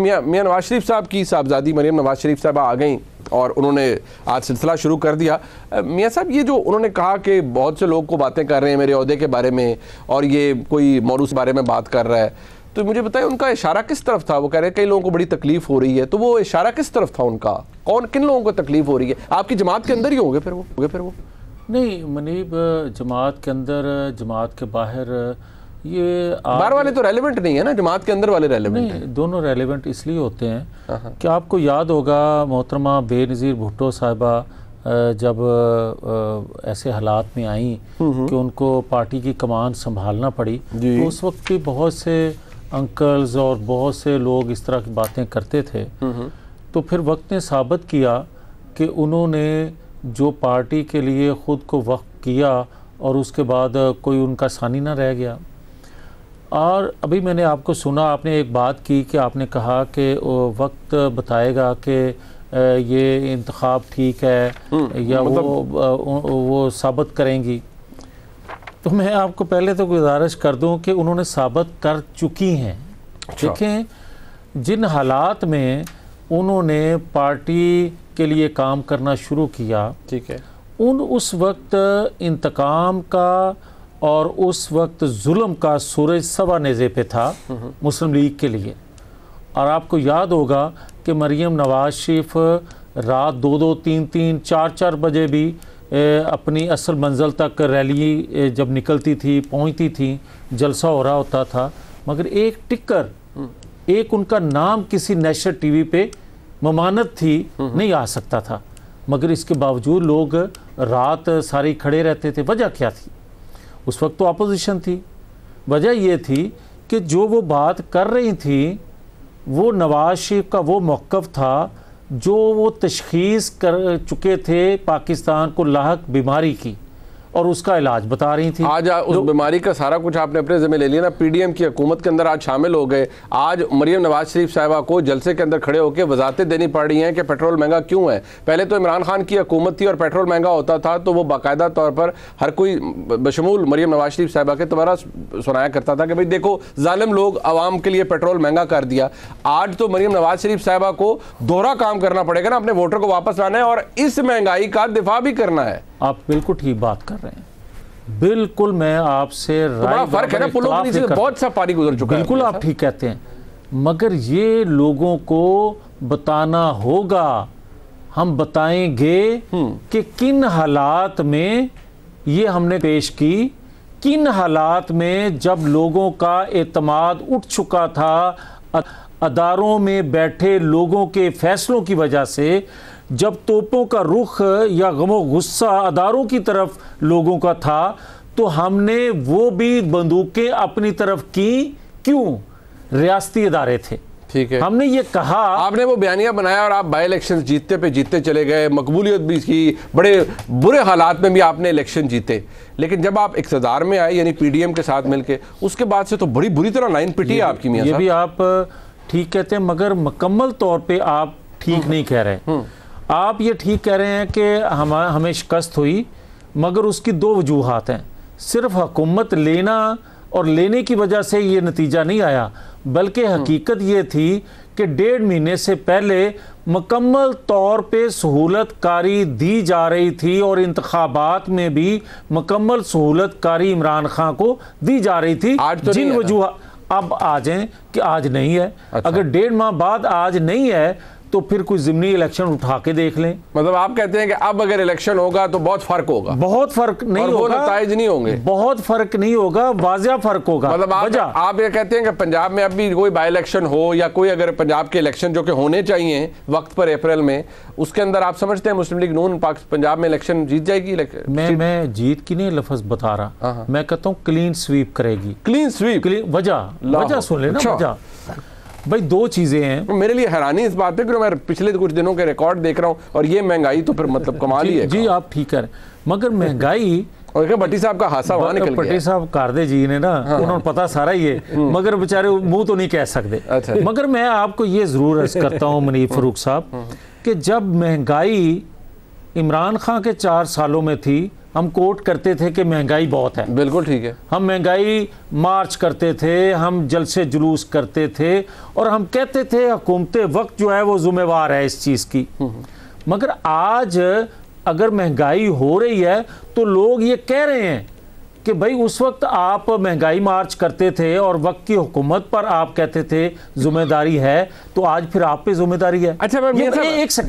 मियां नवाज शरीफ साहब की साहबजादी मरियम नवाज शरीफ साहब आ गई और उन्होंने आज सिलसिला शुरू कर दिया। मियां साहब, ये जो उन्होंने कहा कि बहुत से लोग को बातें कर रहे हैं मेरे ओहदे के बारे में और ये कोई मौरूस बारे में बात कर रहा है, तो मुझे बताएं उनका इशारा किस तरफ था? वो कह रहे हैं कई लोगों को बड़ी तकलीफ हो रही है, तो वो इशारा किस तरफ था उनका? कौन किन लोगों को तकलीफ हो रही है? आपकी जमात के अंदर ही होंगे फिर वो नहीं मुनीब, जमात के अंदर जमात के बाहर ये बाहर वाले तो रेलेवेंट नहीं है ना, जमात के अंदर वाले रेलेवेंट हैं। दोनों रेलेवेंट इसलिए होते हैं कि आपको याद होगा मोहतरमा बेनज़ीर भुट्टो साहिबा जब ऐसे हालात में आई कि उनको पार्टी की कमान संभालना पड़ी, तो उस वक्त भी बहुत से अंकल्स और बहुत से लोग इस तरह की बातें करते थे। तो फिर वक्त ने साबित किया कि उन्होंने जो पार्टी के लिए ख़ुद को वक्फ किया और उसके बाद कोई उनका सानी ना रह गया। और अभी मैंने आपको सुना, आपने एक बात की कि आपने कहा कि वक्त बताएगा कि ये इंतखाब ठीक है या मतलब वो साबित करेंगी। तो मैं आपको पहले तो गुजारिश कर दूं कि उन्होंने साबित कर चुकी हैं। देखें, जिन हालात में उन्होंने पार्टी के लिए काम करना शुरू किया, ठीक है, उस वक्त इंतकाम का और उस वक्त जुल्म का सूरज सवा नेज़े पे था मुस्लिम लीग के लिए। और आपको याद होगा कि मरियम नवाज शरीफ रात 2-2, 3-3, 4-4 बजे भी अपनी असल मंजिल तक रैली जब निकलती थी, पहुंचती थी, जलसा हो रहा होता था, मगर एक टिक्कर, एक उनका नाम किसी नेशनल टीवी पे ममानत थी, नहीं आ सकता था। मगर इसके बावजूद लोग रात सारी खड़े रहते थे। वजह क्या थी? उस वक्त तो अपोजिशन थी। वजह ये थी कि जो वो बात कर रही थी वो नवाज शरीफ का वो मौक़िफ़ था जो वो तशख़ीस कर चुके थे पाकिस्तान को लाहक बीमारी की, और उसका इलाज बता रही थी। आज उस बीमारी का सारा कुछ आपने अपने ज़िम्मे ले लिया ना। पीडीएम की हुकूमत के अंदर आज शामिल हो गए। आज मरियम नवाज शरीफ साहिबा को जलसे के अंदर खड़े होकर वजाहतें देनी पड़ रही हैं कि पेट्रोल महंगा क्यों है। पहले तो इमरान खान की हुकूमत थी और पेट्रोल महंगा होता था तो वो बाकायदा तौर पर हर कोई बशमूल मरियम नवाज शरीफ साहिबा के दोबारा सुनाया करता था कि भाई देखो जालिम लोग आवाम के लिए पेट्रोल महंगा कर दिया। आज तो मरियम नवाज शरीफ साहिबा को दोहरा काम करना पड़ेगा ना, अपने वोटर को वापस लाना है और इस महंगाई का दिफा भी करना है। आप बिल्कुल ठीक बात कर रहे हैं। बिल्कुल मैं आपसे बड़ा फर्क है ना, पुलों के नीचे से बहुत सा पानी गुजर चुका है। बिल्कुल आप ठीक कहते हैं, मगर ये लोगों को बताना होगा, हम बताएंगे कि किन हालात में ये हमने पेश की, किन हालात में जब लोगों का एतमाद उठ चुका था, अदारों में बैठे लोगों के फैसलों की वजह से, जब तोपों का रुख या गमो गुस्सा अदारों की तरफ लोगों का था, तो हमने वो भी बंदूकें अपनी तरफ की। क्यों? रियासती अदारे थे, ठीक है। हमने ये कहा, आपने वो बयानिया बनाया और आप बाई इलेक्शन जीतते पे जीतते चले गए, मकबूलियत भी की, बड़े बुरे हालात में भी आपने इलेक्शन जीते। लेकिन जब आप इक़्तिदार में आए यानी पीडीएम के साथ मिलके, उसके बाद से तो बड़ी बुरी तरह लाइन पिटी है आपकी। मियां ये भी आप ठीक कहते हैं, मगर मुकम्मल तौर पर आप ठीक नहीं कह रहे। आप ये ठीक कह रहे हैं कि हमें शिकस्त हुई, मगर उसकी दो वजूहात हैं। सिर्फ हुकूमत लेना और लेने की वजह से ये नतीजा नहीं आया, बल्कि हकीकत ये थी कि 1.5 महीने से पहले मुकम्मल तौर पे सहूलत कारी दी जा रही थी और इंतखाबात में भी मुकम्मल सहूलत कारी इमरान खान को दी जा रही थी। आज तो जिन वजूहात अब आ जाएं कि आज नहीं है। अच्छा। अगर 1.5 माह बाद आज नहीं है तो फिर कोई ज़िमनी इलेक्शन उठा के देख लें। मतलब आप कहते हैं कि अब अगर इलेक्शन होगा तो बहुत फर्क होगा? बहुत फर्क नहीं होगा, नताइज नहीं होंगे, बहुत फर्क नहीं होगा, वाज़िया फर्क होगा। मतलब आप ये कहते हैं कि पंजाब में अभी कोई बाई इलेक्शन हो या कोई अगर पंजाब के इलेक्शन जो कि होने चाहिए वक्त पर अप्रैल में, उसके अंदर आप समझते हैं मुस्लिम लीग नून पंजाब में इलेक्शन जीत जाएगी? मैं जीत की नहीं लफ्ज बता रहा, मैं कहता हूँ क्लीन स्वीप करेगी। Clean sweep? वजह सुन लेना। वजह भाई दो चीजें हैं। मेरे लिए हैरानी इस बात पे कि मैं पिछले कुछ दिनों के रिकॉर्ड देख रहा हूँ और ये महंगाई तो फिर मतलब कमाल ही है। जी आप ठीक है, मगर महंगाई और भट्टी साहब का हादसा वहां निकल गया। भट्टी साहब कारदे जी ने ना, उन्होंने पता सारा ही है, मगर बेचारे मुंह तो नहीं कह सकते। अच्छा। मगर मैं आपको ये जरूर अर्ज करता हूँ मुनीब फारूक साहब कि जब महंगाई इमरान खान के 4 सालों में थी, हम कोट करते थे कि महंगाई बहुत है, बिल्कुल ठीक है, हम महंगाई मार्च करते थे, हम जलसे जुलूस करते थे और हम कहते थे हुकूमत वक्त जो है वो जिम्मेवार है इस चीज़ की। मगर आज अगर महंगाई हो रही है तो लोग ये कह रहे हैं कि भाई उस वक्त आप महंगाई मार्च करते थे और वक्त की हुकूमत पर आप कहते थे जिम्मेदारी है, तो आज फिर आप पे जिम्मेदारी है। अच्छा, मैं एक सेकंड